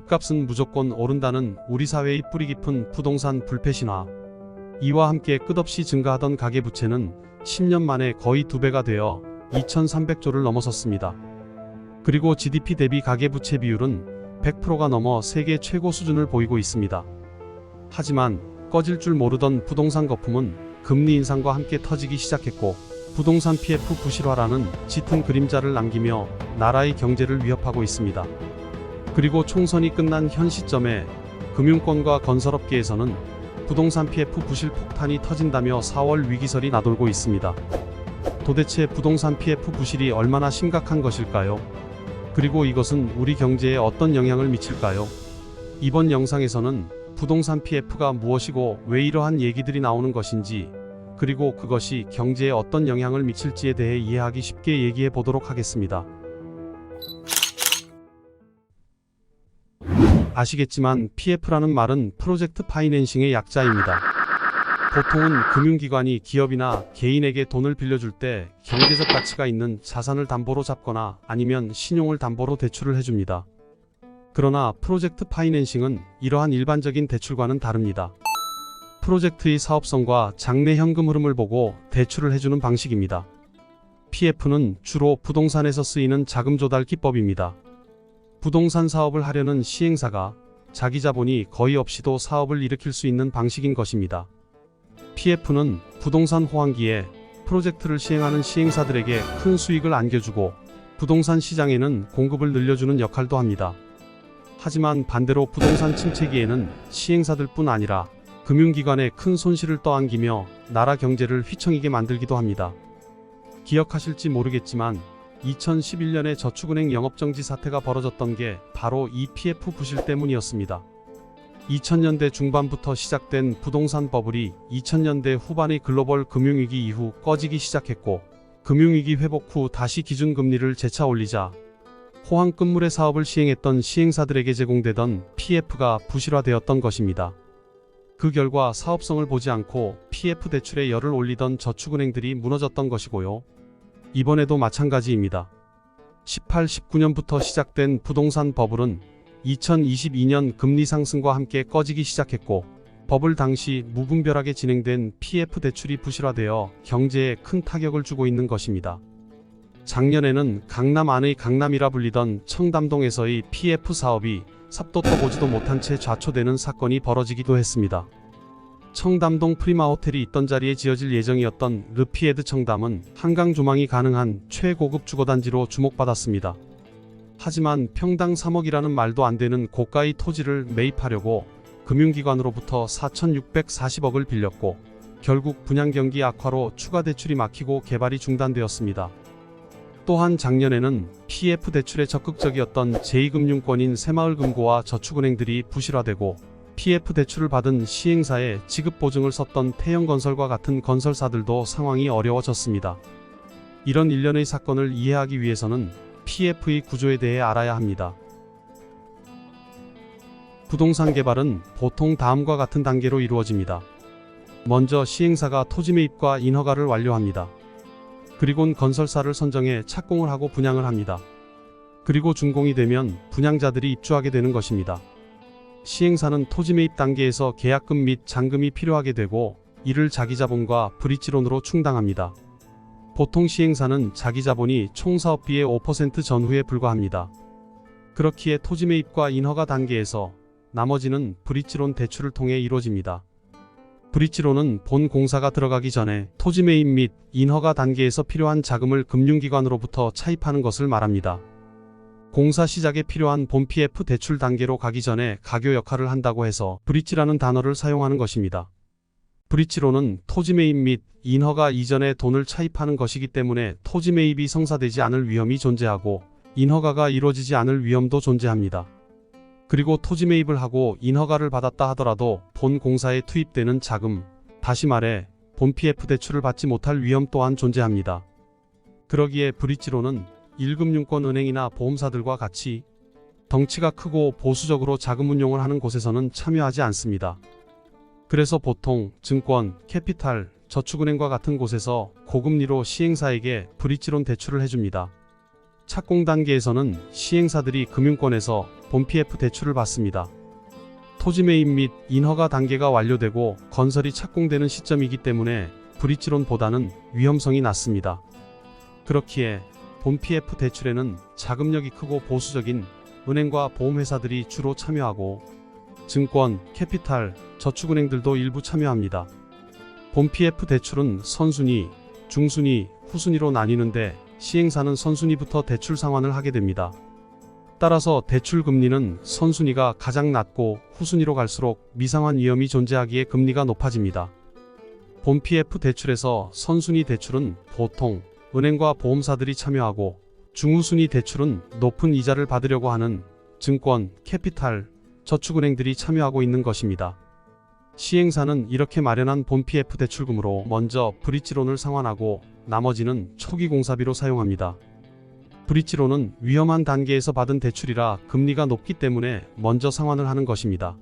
집값은 무조건 오른다는 우리 사회의 뿌리 깊은 부동산 불패신화. 이와 함께 끝없이 증가하던 가계부채는 10년 만에 거의 2배가 되어 2,300조를 넘어섰습니다. 그리고 GDP 대비 가계부채 비율은 100%가 넘어 세계 최고 수준을 보이고 있습니다. 하지만 꺼질 줄 모르던 부동산 거품은 금리 인상과 함께 터지기 시작했고, 부동산 PF 부실화라는 짙은 그림자를 남기며 나라의 경제를 위협하고 있습니다. 그리고 총선이 끝난 현 시점에 금융권과 건설업계에서는 부동산 PF 부실 폭탄이 터진다며 4월 위기설이 나돌고 있습니다. 도대체 부동산 PF 부실이 얼마나 심각한 것일까요? 그리고 이것은 우리 경제에 어떤 영향을 미칠까요? 이번 영상에서는 부동산 PF가 무엇이고 왜 이러한 얘기들이 나오는 것인지, 그리고 그것이 경제에 어떤 영향을 미칠지에 대해 이해하기 쉽게 얘기해 보도록 하겠습니다. 아시겠지만 PF라는 말은 프로젝트 파이낸싱의 약자입니다. 보통은 금융기관이 기업이나 개인에게 돈을 빌려줄 때 경제적 가치가 있는 자산을 담보로 잡거나 아니면 신용을 담보로 대출을 해줍니다. 그러나 프로젝트 파이낸싱은 이러한 일반적인 대출과는 다릅니다. 프로젝트의 사업성과 장래 현금 흐름을 보고 대출을 해주는 방식입니다. PF는 주로 부동산에서 쓰이는 자금 조달 기법입니다. 부동산 사업을 하려는 시행사가 자기 자본이 거의 없이도 사업을 일으킬 수 있는 방식인 것입니다. PF는 부동산 호황기에 프로젝트를 시행하는 시행사들에게 큰 수익을 안겨주고 부동산 시장에는 공급을 늘려주는 역할도 합니다. 하지만 반대로 부동산 침체기에는 시행사들뿐 아니라 금융기관에 큰 손실을 떠안기며 나라 경제를 휘청이게 만들기도 합니다. 기억하실지 모르겠지만 2011년에 저축은행 영업정지 사태가 벌어졌던 게 바로 이 PF 부실 때문이었습니다. 2000년대 중반부터 시작된 부동산 버블이 2000년대 후반의 글로벌 금융위기 이후 꺼지기 시작했고, 금융위기 회복 후 다시 기준금리를 재차 올리자 호황 끝물의 사업을 시행했던 시행사들에게 제공되던 PF가 부실화되었던 것입니다. 그 결과 사업성을 보지 않고 PF 대출에 열을 올리던 저축은행들이 무너졌던 것이고요. 이번에도 마찬가지입니다. 18, 19년부터 시작된 부동산 버블은 2022년 금리 상승과 함께 꺼지기 시작했고, 버블 당시 무분별하게 진행된 PF 대출이 부실화되어 경제에 큰 타격을 주고 있는 것입니다. 작년에는 강남 안의 강남이라 불리던 청담동에서의 PF 사업이 삽도 떠보지도 못한 채 좌초되는 사건이 벌어지기도 했습니다. 청담동 프리마 호텔이 있던 자리에 지어질 예정이었던 르피에드 청담은 한강 조망이 가능한 최고급 주거단지로 주목받았습니다. 하지만 평당 3억이라는 말도 안 되는 고가의 토지를 매입하려고 금융기관으로부터 4,640억을 빌렸고, 결국 분양경기 악화로 추가 대출이 막히고 개발이 중단되었습니다. 또한 작년에는 PF 대출에 적극적이었던 제2금융권인 새마을금고와 저축은행들이 부실화되고, PF 대출을 받은 시행사에 지급보증을 썼던 태영건설과 같은 건설사들도 상황이 어려워졌습니다. 이런 일련의 사건을 이해하기 위해서는 PF의 구조에 대해 알아야 합니다. 부동산 개발은 보통 다음과 같은 단계로 이루어집니다. 먼저 시행사가 토지 매입과 인허가를 완료합니다. 그리곤 건설사를 선정해 착공을 하고 분양을 합니다. 그리고 준공이 되면 분양자들이 입주하게 되는 것입니다. 시행사는 토지 매입 단계에서 계약금 및 잔금이 필요하게 되고, 이를 자기자본과 브릿지론으로 충당합니다. 보통 시행사는 자기자본이 총 사업비의 5% 전후에 불과합니다. 그렇기에 토지 매입과 인허가 단계에서 나머지는 브릿지론 대출을 통해 이루어집니다. 브릿지론은 본 공사가 들어가기 전에 토지 매입 및 인허가 단계에서 필요한 자금을 금융기관으로부터 차입하는 것을 말합니다. 공사 시작에 필요한 본 PF 대출 단계로 가기 전에 가교 역할을 한다고 해서 브릿지라는 단어를 사용하는 것입니다. 브릿지론은 토지 매입 및 인허가 이전에 돈을 차입하는 것이기 때문에 토지 매입이 성사되지 않을 위험이 존재하고, 인허가가 이루어지지 않을 위험도 존재합니다. 그리고 토지 매입을 하고 인허가를 받았다 하더라도 본 공사에 투입되는 자금, 다시 말해 본 PF 대출을 받지 못할 위험 또한 존재합니다. 그러기에 브릿지론은 1금융권 은행이나 보험사들과 같이 덩치가 크고 보수적으로 자금 운용을 하는 곳에서는 참여하지 않습니다. 그래서 보통 증권, 캐피탈, 저축은행과 같은 곳에서 고금리로 시행사에게 브릿지론 대출을 해줍니다. 착공 단계에서는 시행사들이 금융권에서 본 PF 대출을 받습니다. 토지 매입 및 인허가 단계가 완료되고 건설이 착공되는 시점이기 때문에 브릿지론보다는 위험성이 낮습니다. 그렇기에 본 PF 대출에는 자금력이 크고 보수적인 은행과 보험회사들이 주로 참여하고 증권, 캐피탈, 저축은행들도 일부 참여합니다. 본 PF 대출은 선순위, 중순위, 후순위로 나뉘는데 시행사는 선순위부터 대출 상환을 하게 됩니다. 따라서 대출 금리는 선순위가 가장 낮고 후순위로 갈수록 미상환 위험이 존재하기에 금리가 높아집니다. 본 PF 대출에서 선순위 대출은 보통 은행과 보험사들이 참여하고 중후순위 대출은 높은 이자를 받으려고 하는 증권, 캐피탈, 저축은행들이 참여하고 있는 것입니다. 시행사는 이렇게 마련한 본 PF 대출금으로 먼저 브릿지론을 상환하고 나머지는 초기 공사비로 사용합니다. 브릿지론은 위험한 단계에서 받은 대출이라 금리가 높기 때문에 먼저 상환을 하는 것입니다.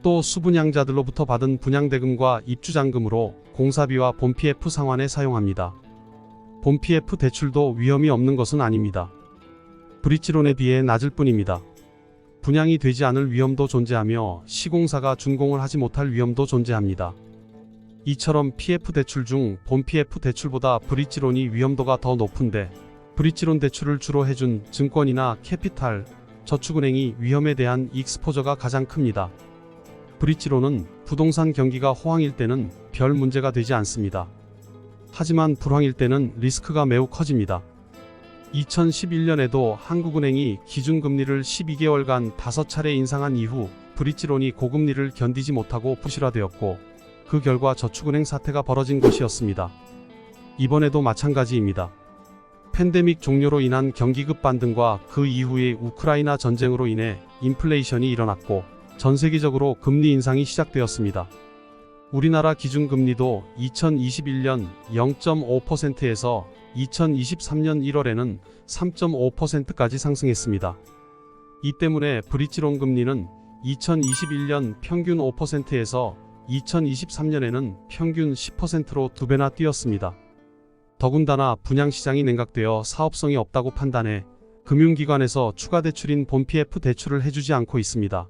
또 수분양자들로부터 받은 분양대금과 입주잔금으로 공사비와 본 PF 상환에 사용합니다. 본 PF 대출도 위험이 없는 것은 아닙니다. 브릿지론에 비해 낮을 뿐입니다. 분양이 되지 않을 위험도 존재하며 시공사가 준공을 하지 못할 위험도 존재합니다. 이처럼 PF 대출 중 본 PF 대출보다 브릿지론이 위험도가 더 높은데 브릿지론 대출을 주로 해준 증권이나 캐피탈, 저축은행이 위험에 대한 익스포저가 가장 큽니다. 브릿지론은 부동산 경기가 호황일 때는 별 문제가 되지 않습니다. 하지만 불황일 때는 리스크가 매우 커집니다. 2011년에도 한국은행이 기준금리를 12개월간 5차례 인상한 이후 브릿지론이 고금리를 견디지 못하고 부실화되었고 그 결과 저축은행 사태가 벌어진 것이었습니다. 이번에도 마찬가지입니다. 팬데믹 종료로 인한 경기 급반등과 그 이후의 우크라이나 전쟁으로 인해 인플레이션이 일어났고 전 세계적으로 금리 인상이 시작되었습니다. 우리나라 기준금리도 2021년 0.5%에서 2023년 1월에는 3.5%까지 상승했습니다. 이 때문에 브릿지론 금리는 2021년 평균 5%에서 2023년에는 평균 10%로 2배나 뛰었습니다. 더군다나 분양시장이 냉각되어 사업성이 없다고 판단해 금융기관에서 추가 대출인 본 PF 대출을 해주지 않고 있습니다.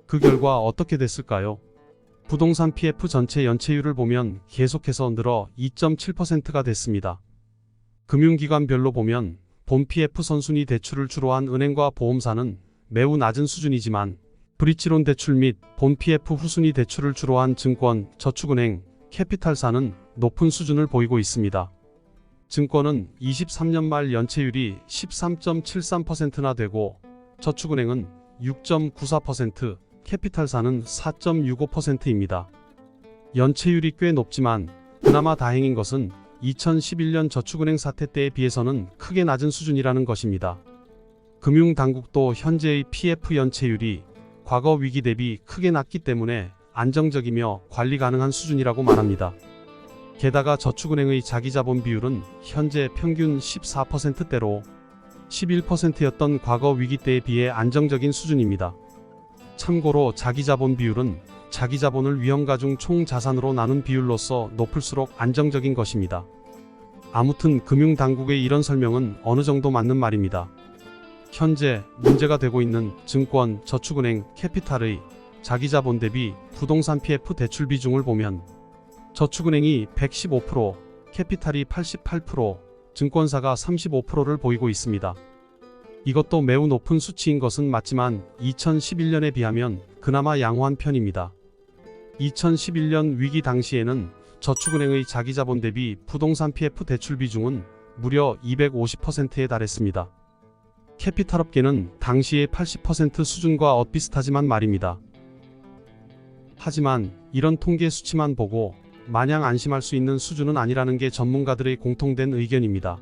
그 결과 어떻게 됐을까요? 부동산 PF 전체 연체율을 보면 계속해서 늘어 2.7%가 됐습니다. 금융기관별로 보면 본 PF 선순위 대출을 주로 한 은행과 보험사는 매우 낮은 수준이지만 브릿지론 대출 및 본 PF 후순위 대출을 주로 한 증권, 저축은행, 캐피탈사는 높은 수준을 보이고 있습니다. 증권은 23년 말 연체율이 13.73%나 되고 저축은행은 6.94%, 캐피탈사는 4.65%입니다. 연체율이 꽤 높지만 그나마 다행인 것은 2011년 저축은행 사태 때에 비해서는 크게 낮은 수준이라는 것입니다. 금융당국도 현재의 PF 연체율이 과거 위기 대비 크게 낮기 때문에 안정적이며 관리 가능한 수준이라고 말합니다. 게다가 저축은행의 자기자본 비율은 현재 평균 14%대로 11%였던 과거 위기 때에 비해 안정적인 수준입니다. 참고로 자기자본 비율은 자기자본을 위험가중 총자산으로 나눈 비율로서 높을수록 안정적인 것입니다. 아무튼 금융당국의 이런 설명은 어느 정도 맞는 말입니다. 현재 문제가 되고 있는 증권, 저축은행, 캐피탈의 자기자본 대비 부동산 PF 대출 비중을 보면 저축은행이 115%, 캐피탈이 88%, 증권사가 35%를 보이고 있습니다. 이것도 매우 높은 수치인 것은 맞지만 2011년에 비하면 그나마 양호한 편입니다. 2011년 위기 당시에는 저축은행의 자기자본 대비 부동산 PF 대출 비중은 무려 250%에 달했습니다. 캐피탈업계는 당시의 80% 수준과 엇비슷하지만 말입니다. 하지만 이런 통계 수치만 보고 마냥 안심할 수 있는 수준은 아니라는 게 전문가들의 공통된 의견입니다.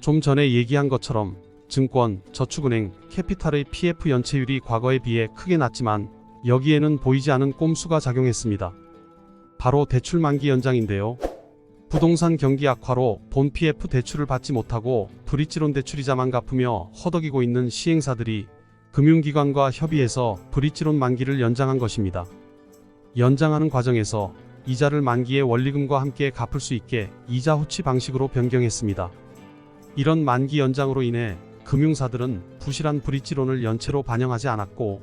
좀 전에 얘기한 것처럼 증권, 저축은행, 캐피탈의 PF 연체율이 과거에 비해 크게 낮지만 여기에는 보이지 않은 꼼수가 작용했습니다. 바로 대출 만기 연장인데요. 부동산 경기 악화로 본 PF 대출을 받지 못하고 브릿지론 대출이자만 갚으며 허덕이고 있는 시행사들이 금융기관과 협의해서 브릿지론 만기를 연장한 것입니다. 연장하는 과정에서 이자를 만기의 원리금과 함께 갚을 수 있게 이자 후치 방식으로 변경했습니다. 이런 만기 연장으로 인해 금융사들은 부실한 브릿지론을 연체로 반영하지 않았고,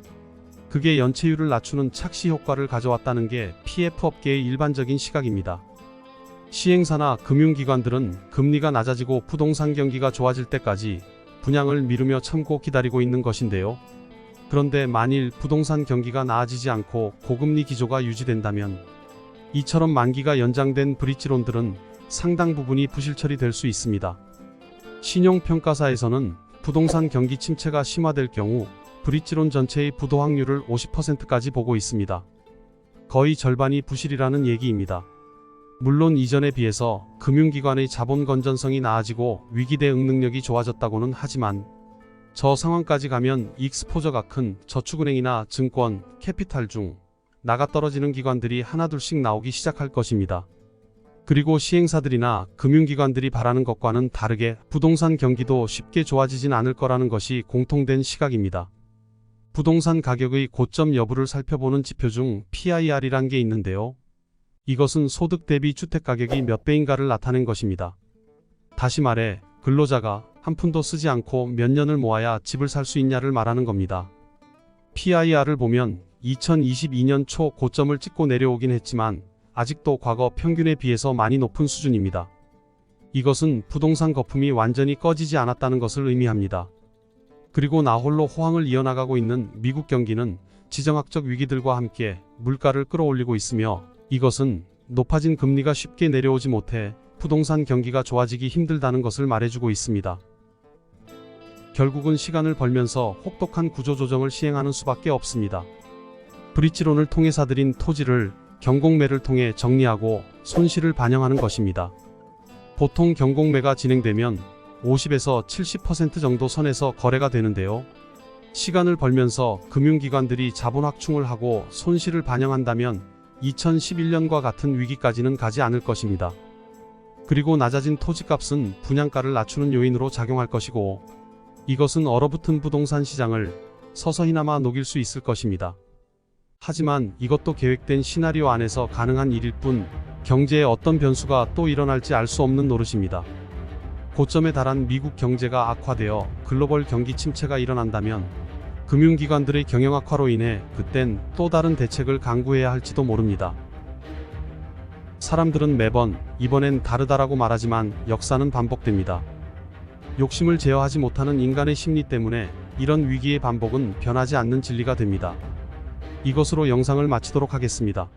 그게 연체율을 낮추는 착시 효과를 가져왔다는 게 PF 업계의 일반적인 시각입니다. 시행사나 금융기관들은 금리가 낮아지고 부동산 경기가 좋아질 때까지 분양을 미루며 참고 기다리고 있는 것인데요. 그런데 만일 부동산 경기가 나아지지 않고 고금리 기조가 유지된다면 이처럼 만기가 연장된 브릿지론들은 상당 부분이 부실 처리될 수 있습니다. 신용평가사에서는 부동산 경기 침체가 심화될 경우 브릿지론 전체의 부도 확률을 50%까지 보고 있습니다. 거의 절반이 부실이라는 얘기입니다. 물론 이전에 비해서 금융기관의 자본 건전성이 나아지고 위기 대응 능력이 좋아졌다고는 하지만 저 상황까지 가면 익스포저가 큰 저축은행이나 증권, 캐피탈 중 나가 떨어지는 기관들이 하나둘씩 나오기 시작할 것입니다. 그리고 시행사들이나 금융기관들이 바라는 것과는 다르게 부동산 경기도 쉽게 좋아지진 않을 거라는 것이 공통된 시각입니다. 부동산 가격의 고점 여부를 살펴보는 지표 중 PIR이란 게 있는데요. 이것은 소득 대비 주택가격이 몇 배인가를 나타낸 것입니다. 다시 말해 근로자가 한 푼도 쓰지 않고 몇 년을 모아야 집을 살 수 있냐를 말하는 겁니다. PIR을 보면 2022년 초 고점을 찍고 내려오긴 했지만 아직도 과거 평균에 비해서 많이 높은 수준입니다. 이것은 부동산 거품이 완전히 꺼지지 않았다는 것을 의미합니다. 그리고 나홀로 호황을 이어나가고 있는 미국 경기는 지정학적 위기들과 함께 물가를 끌어올리고 있으며, 이것은 높아진 금리가 쉽게 내려오지 못해 부동산 경기가 좋아지기 힘들다는 것을 말해주고 있습니다. 결국은 시간을 벌면서 혹독한 구조조정을 시행하는 수밖에 없습니다. 브릿지론을 통해 사들인 토지를 경공매를 통해 정리하고 손실을 반영하는 것입니다. 보통 경공매가 진행되면 50에서 70% 정도 선에서 거래가 되는데요. 시간을 벌면서 금융기관들이 자본 확충을 하고 손실을 반영한다면 2011년과 같은 위기까지는 가지 않을 것입니다. 그리고 낮아진 토지값은 분양가를 낮추는 요인으로 작용할 것이고, 이것은 얼어붙은 부동산 시장을 서서히나마 녹일 수 있을 것입니다. 하지만 이것도 계획된 시나리오 안에서 가능한 일일 뿐, 경제에 어떤 변수가 또 일어날지 알 수 없는 노릇입니다. 고점에 달한 미국 경제가 악화되어 글로벌 경기 침체가 일어난다면 금융기관들의 경영 악화로 인해 그땐 또 다른 대책을 강구해야 할지도 모릅니다. 사람들은 매번 이번엔 다르다라고 말하지만 역사는 반복됩니다. 욕심을 제어하지 못하는 인간의 심리 때문에 이런 위기의 반복은 변하지 않는 진리가 됩니다. 이것으로 영상을 마치도록 하겠습니다.